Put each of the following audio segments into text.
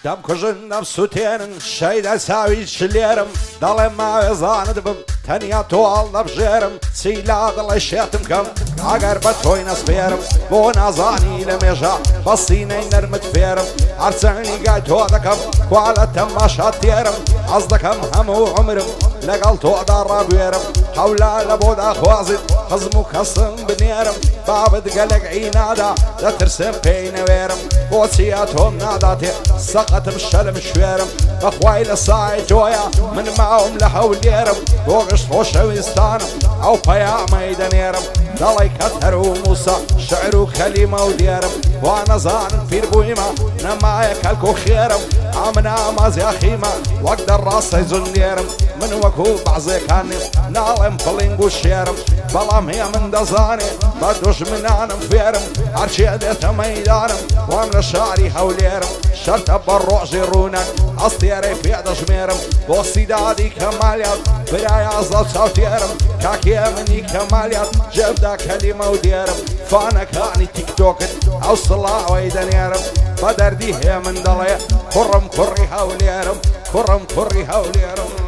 دم کجن نفسو تینن شیده ساوی شلیرم دل ما وزاند بم تنیا تو الله بجرم سیلا دل شیتم کم اگر بتوی نسبیرم بو نازانی لمجا بسینه نرمت فیرم ارسانی گای تو دکم کوالا تماشات تیرم از دکم همو عمرم لقل تو دار بيرم حولا لبود اخوازد خزمو كسم بنيرم بابد قلق عينادا لا ترسم بين ويرم بوسياتهم ناداتي سقط بشلم شويرم اخواي لصاي جويا من معهم لحول يرم وقش خوش ويستانم او بيا ميدانيرم دالي كتر وموسى شعر كلمة وديرم وانا زان في البويمة نما يكلكو خيرم عمنا مازي اخيمة واقدر راسي زنيرم من وكو بعزي كاني نالم فلينغو شيرم بلام هي من دزاني بدوش من انا مفيرم عرشي ديت ميدانم وامن شعري حوليرم شرط بروع جيرونك اصطيري في دشميرم بوسي دادي كماليات برايا زلط صوتيرم كاكي مني كماليات جبدا كلمة وديرم فانا كاني تيك توك او صلاة ويدنيرم بدردي هي من دلي كرم كري حوليرم كرم كري حوليرم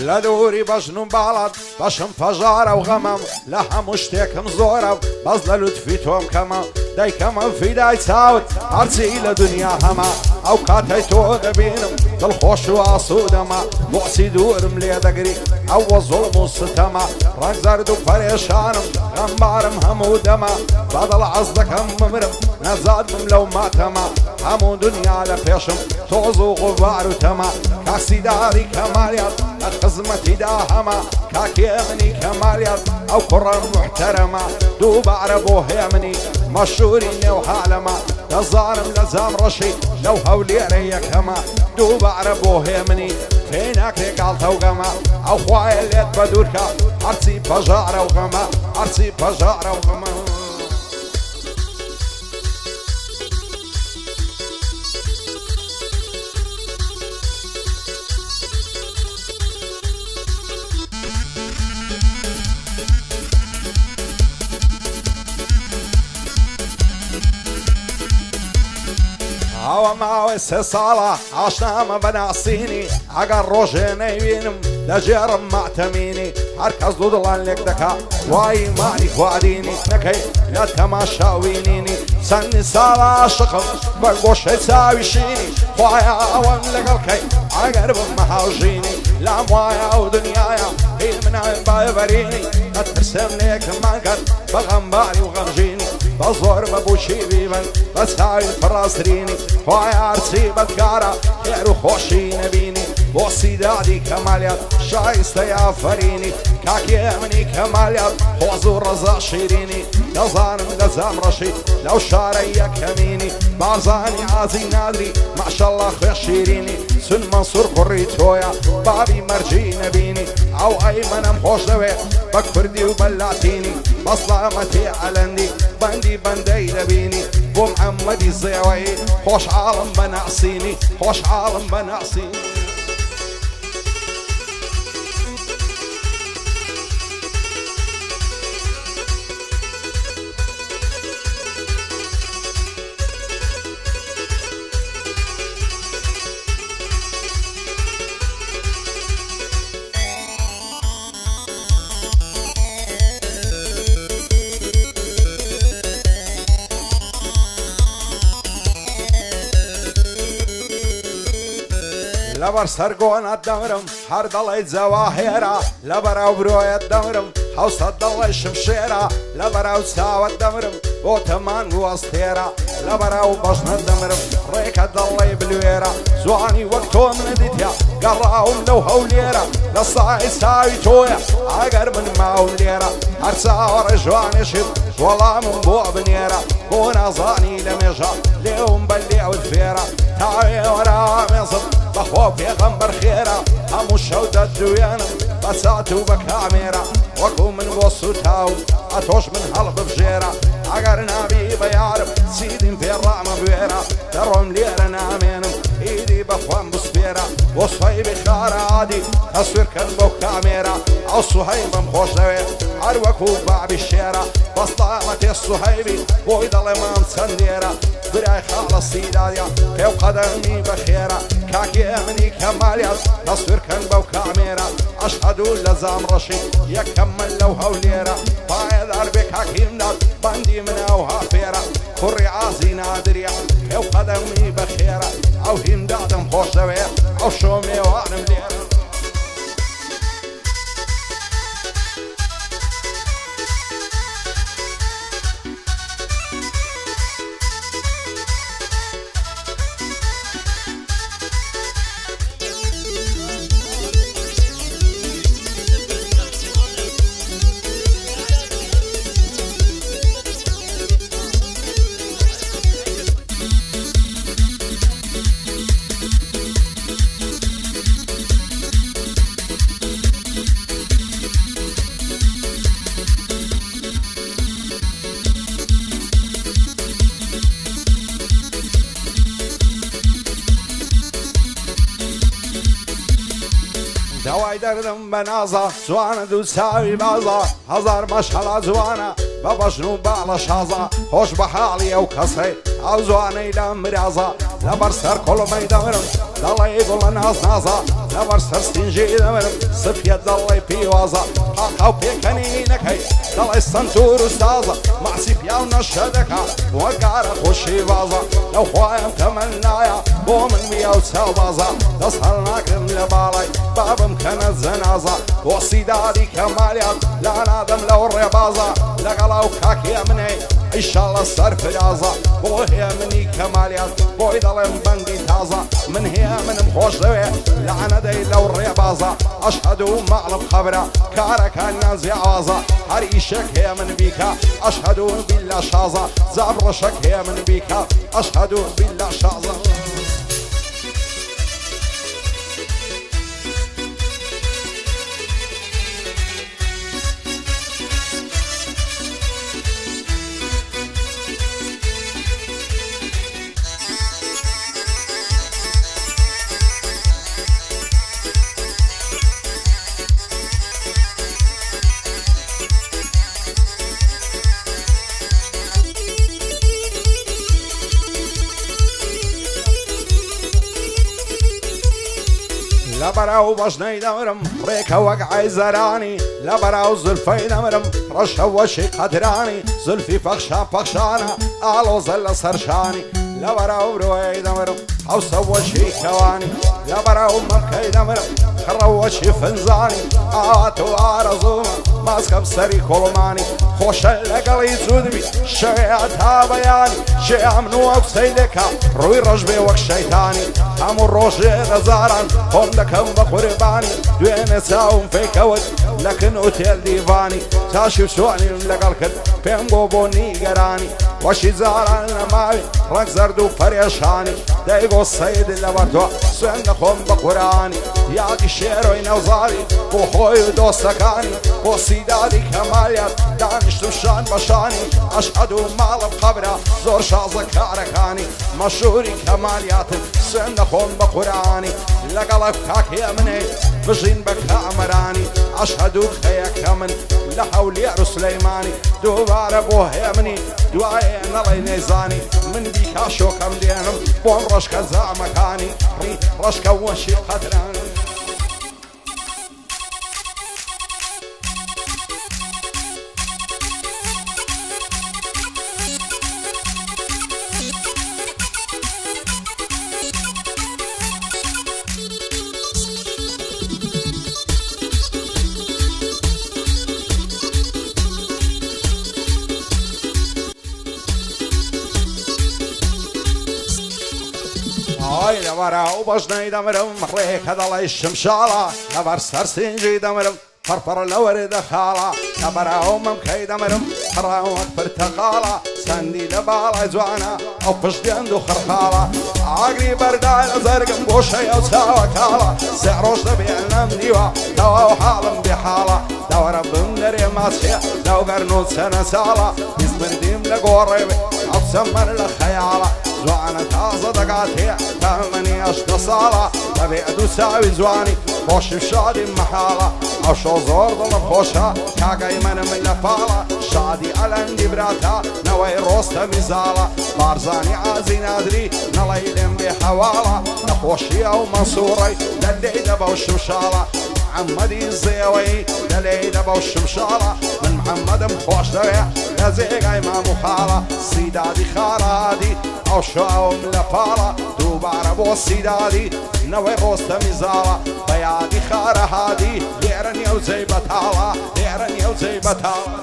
لدوري بجنون بالد باشم فجارة وغمم لها مشتكم زورة بز للطفي توم كما داي كما في داي ساوت عرسي لدنيا هما او كاتي تو دبينم بالخوش واسودما بوسي دور ملي دقري او ظلم وستما رانك زردو فريشانم غمارم همو دما بدل عصدك ممرم نزاد مملو ماتما همو دنيا لفيشم توزو غبار وتما كاسي داري كماليات خزمتي داهما كاكي مني كماليات او كرة محترمة دوب عربو هيمني مشهورين وحالما لظالم لزام رشي لو هولي ريك هما دوب عربو هيمني فينك ريقالتا وغما او خوايا اللي بدوركا عرسي بجارة وغما عرسي بجارة وغما هوا معوي صالة عشنا ما بنعصيني عقل روجي نيوينم لجيرم معتميني هركز ضدلان لك دكا واي ماني وعديني نكي لا تماشاوينيني سني صالة شقم بقوش يساوي شيني خوايا اوان لقلكي عقرب محاوجيني لا موايا ودنيايا هي من عين بايبريني اترسم ليك مانكر بغنباري وغمجيني بزور ببوشي بيبن بساوي الفراسريني خوايا عرسي بدكارا خير وخوشي نبيني بوسي دادي كماليات شايستا يا فريني كاكي مني كماليات خوزو رزا شيريني لزانم لزام رشيد لو شاري كميني بارزاني عازي نادري ما شاء الله خوش شيريني سن منصور قريتويا بابي مرجي نبيني او ايمنم خوش دوي بكفردي وبلاتيني بصلامتي علندي بندي بندي لبيني بو محمد الزيوي خوش عالم بنعصيني خوش عالم بنعصيني لبر سرقون الدمرم هر ضليت زواهيرا لبر او بروي الدمرم حوص الضلي شمشيرا لبر او ساوى الدمرم بوتمان واسطيرا لبر او بشن الدمرم ريك الضلي بلويرا زواني وقتو من ديتيا قراهم لو هوليرا لصاعي ساوي تويا عقر من ماوليرا ارسا ورجواني شب والله من بو بنيرا بونا ظاني لميجا ليهم بلي او الفيرا تاوي ورا مصب بۆ پێغەمبەر خێرە هەموو شەو دەدوێنم بە چات و بە کامێرە وەکو من بۆ سوتاو ئەتۆش من هەڵ ببژێرە ئەگەر نابی بە یارم چیدیم پێڕامە بوێرە دەڕۆم لێرە نامێنم ئیدی بەخوام بسپێرە بۆ سوهەیبی خارە عادی هەسوورکەن بۆ کامێرە ئەو سوهەیب بەم خۆش دەوێت هەر وەکو بابی شێرە بەستامە تێ سوهەیبی بۆی دەڵێ مام چەندێرە برای خاڵە سیدادیا پێو قەدەمی بەخێرە کاکێ منی کەمالیات هەسوورکەن بەو کامێرە ئەشهەدو لە زامڕەشی یەکەم من لەو هەولێرە پایەدار بێ کاکیمدات بەندی منە و هافێرە کوڕی ئازی نادریە پێو قەدەمی بەخێرە ئەو هیمدادم خۆش دەوێت ئەو شۆ میێوانم لێرە دەوای دەردم بە نازە جوانە دوو چاوی بازە هەزار مەشهەڵە جوانە بە بەژن و باڵە شازە خۆش بە حاڵی ئەو کەسەی ئەو جوانەی لە مرازە لەبەر سەر کۆڵمەی دەمرم دەڵێ گوڵە ناز نازە لەبەر سەر ستینجی دەمرم سپێت دەڵێ پیوازە قاقاو پێکەنی نەکەی دەڵێ سنتور و سازە ماسی پیاو نەشە دەکا وەگارە خۆشی بازە لەو خۆیان کە من نایە بۆ من ویە و چاو بازە دەست هەڵ ناکرم لە باڵای بابم کەنە جەنازە بۆ سیدادی کەمالیات لا نادەم لەو ڕێبازە لەگەڵ ئەو کاکێ منێ ئیشاڵە سەر فرازە بۆ هەیە منی کەمالیات بۆی دەڵێم بەندی تازە من هەیە منم خۆش دەوێ لەعنەدەی لەو ڕێبازە ئەشهەد و ماڵم خەبرە کارەکانیان زیاوازە هەر ئیشێک هەیە من بیکە ئەشهەد و بیللا شازە زابڕەشەک هەیە من بیکە ئەشهەد و بیللا شازە لەبەراو بەژنەی دەمرم ڕێکە وەک عایزەرانی لەبەراو زولفەی دەمرم ڕەشە وەشی قەدرانی زولفی پەخشا پەخشانە ئاڵۆزە لە سەرشانی لەبەراو برۆی دەمرم حوسە وەشی کەوانی لەبەراو مەمکەی دەمرم خڕەوەشی فنزانی ئاوات و ئارەزوومە ماسکەم سەری کۆڵمانی خۆشە لەگەڵی جوودبی شەوێ تا بەیانی شێ من و ئەوسەی دەکا ڕووی ڕەش بێ وەک شەیتانی هەموو ڕۆژێ دەزاران خۆم دەکەم بە قوربانی دوێنێ چاوم فێکەوت لەکن و تێل دیڤانی تاشی و سوانیم لەگەڵ کرد پێم بۆ نیگەرانی وەشی جاران لەماوی ڕەنگ زەرد و پەرێشانی دەیگۆ سەید لەبەردۆ سوێن دەخۆم بە قورانی یادی شێرۆی نەوزاری بۆ خۆی و دۆستەکانی بۆ سیدادی کەمالیات دانیشتم شان بەشانی ئەشهەد و ماڵم خەبرە زۆر شازە کارەکانی مەشهوری کەمالیاتن سوێن دەخۆم بە قورانی لەگەڵە کاکێ منێ بژین بە کامەرانی ئەشهەد و خەیەکە من لە هەولێر و سلەیمانی دووبارە بۆ هەیە منی دوایێ نەڵێ نێزانی من بیکا شۆکەم دێنم بۆم ڕەشکە زامەکانی ڕی ڕەشکە وەشی قەدرانی لەبەراو بەژنەی دەمرم ڕێکە دەڵێ شمشاڵە لەبەر سەرسینجی دەمرم پڕپڕ لە وەردە خاڵە لەبەراو مەمکەی دەمرم قڕاوەک پرتەقاڵە سندی لبالای جوانا ئەو پشتێند و خەرخاڵە ئاگری بەردای لە زەرگم بۆ شەی ئەو چاوە کاڵە سێ ڕۆژ دەبێن لەم دیوە تەواو حاڵم بێحاڵە داوەرە بم دەرێ ماچێ داوگەرن و چەنە ساڵە هیچ مردیم لە گۆڕێ ئەو چەمەر لە خەیاڵە جوانە تازە دەگات هەیە تەمەنی هەشتە ساڵە دەبێ دوو چاوی جوانی خۆشی شادی مەحاڵە ئەو شۆ زۆر دڵم خۆشە کاگای منم لە پاڵە شادی ئەلەندی براتە نەوەی ڕۆستە میزاڵە بارزانی ئازی نادری نەڵی لێم بێ حەواڵە نەخۆشی ئەو مەسوڕەی دەلێی دەبە و شمشاڵە محەممەدی زێوەی دەلێی دەبە و شمشاڵە من محەممەدم خۆش دەوێ لە جێگای مام و خاڵە سیدادی خارادی ئەو شاوم لە پاڵە دووبارە بۆ سیدادی نەوەی ڕۆستە میزاڵە بە یادی خارە هادی لێرە نیە و جێی بەتاڵە لێرە نیە و جێی بەتاڵە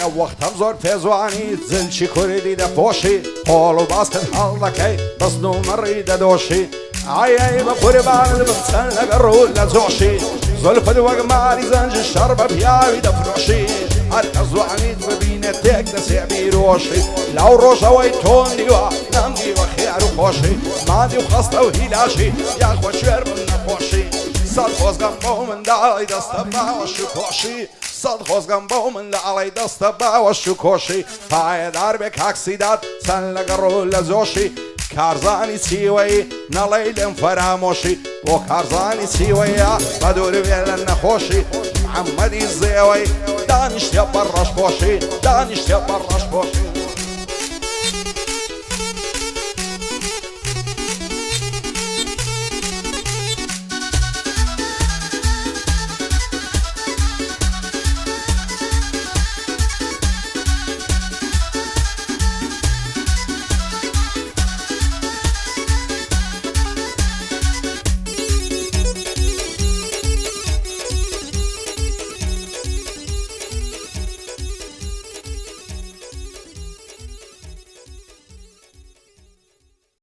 ئەو وەختەم زۆر پێزوانی جلچی کوردی دەپۆشی قۆڵ و باسکن هەڵ دەکەی بەستن و مەڕی دەدۆشی ئای بە قوربانت بچەند لەگە ڕوو لە جۆشی زۆلفت وەک ماری زەنج شەڕ بە پیاوی دەفرۆشی هەر کە زوانیت ببینێت تێک دەسێ بیرۆشی لەو ڕۆژەوەی تۆندیوە نەمدیوە خێر و خۆشی مادی و خەستە و هیلاشی یاخۆ شوێر بم نەخۆشی سەد خۆزگەم بۆ منداڵی دەستە باوەش و کۆشی سەد خۆزگەم بۆ منداڵی دەستە باوەش و کۆشی پایەدار بێ کاکسیدات چەند لەگە ڕوو لە جۆشی کارزانی چیوەی نەڵەی لێم فەرامۆشی بۆ کارزانی چیوەیە بە دووربێ لە نەخۆشی محەممەدی زێوەی دانیشتێ بەڕەش خۆشی دانیشتێ بەڕەش خۆشی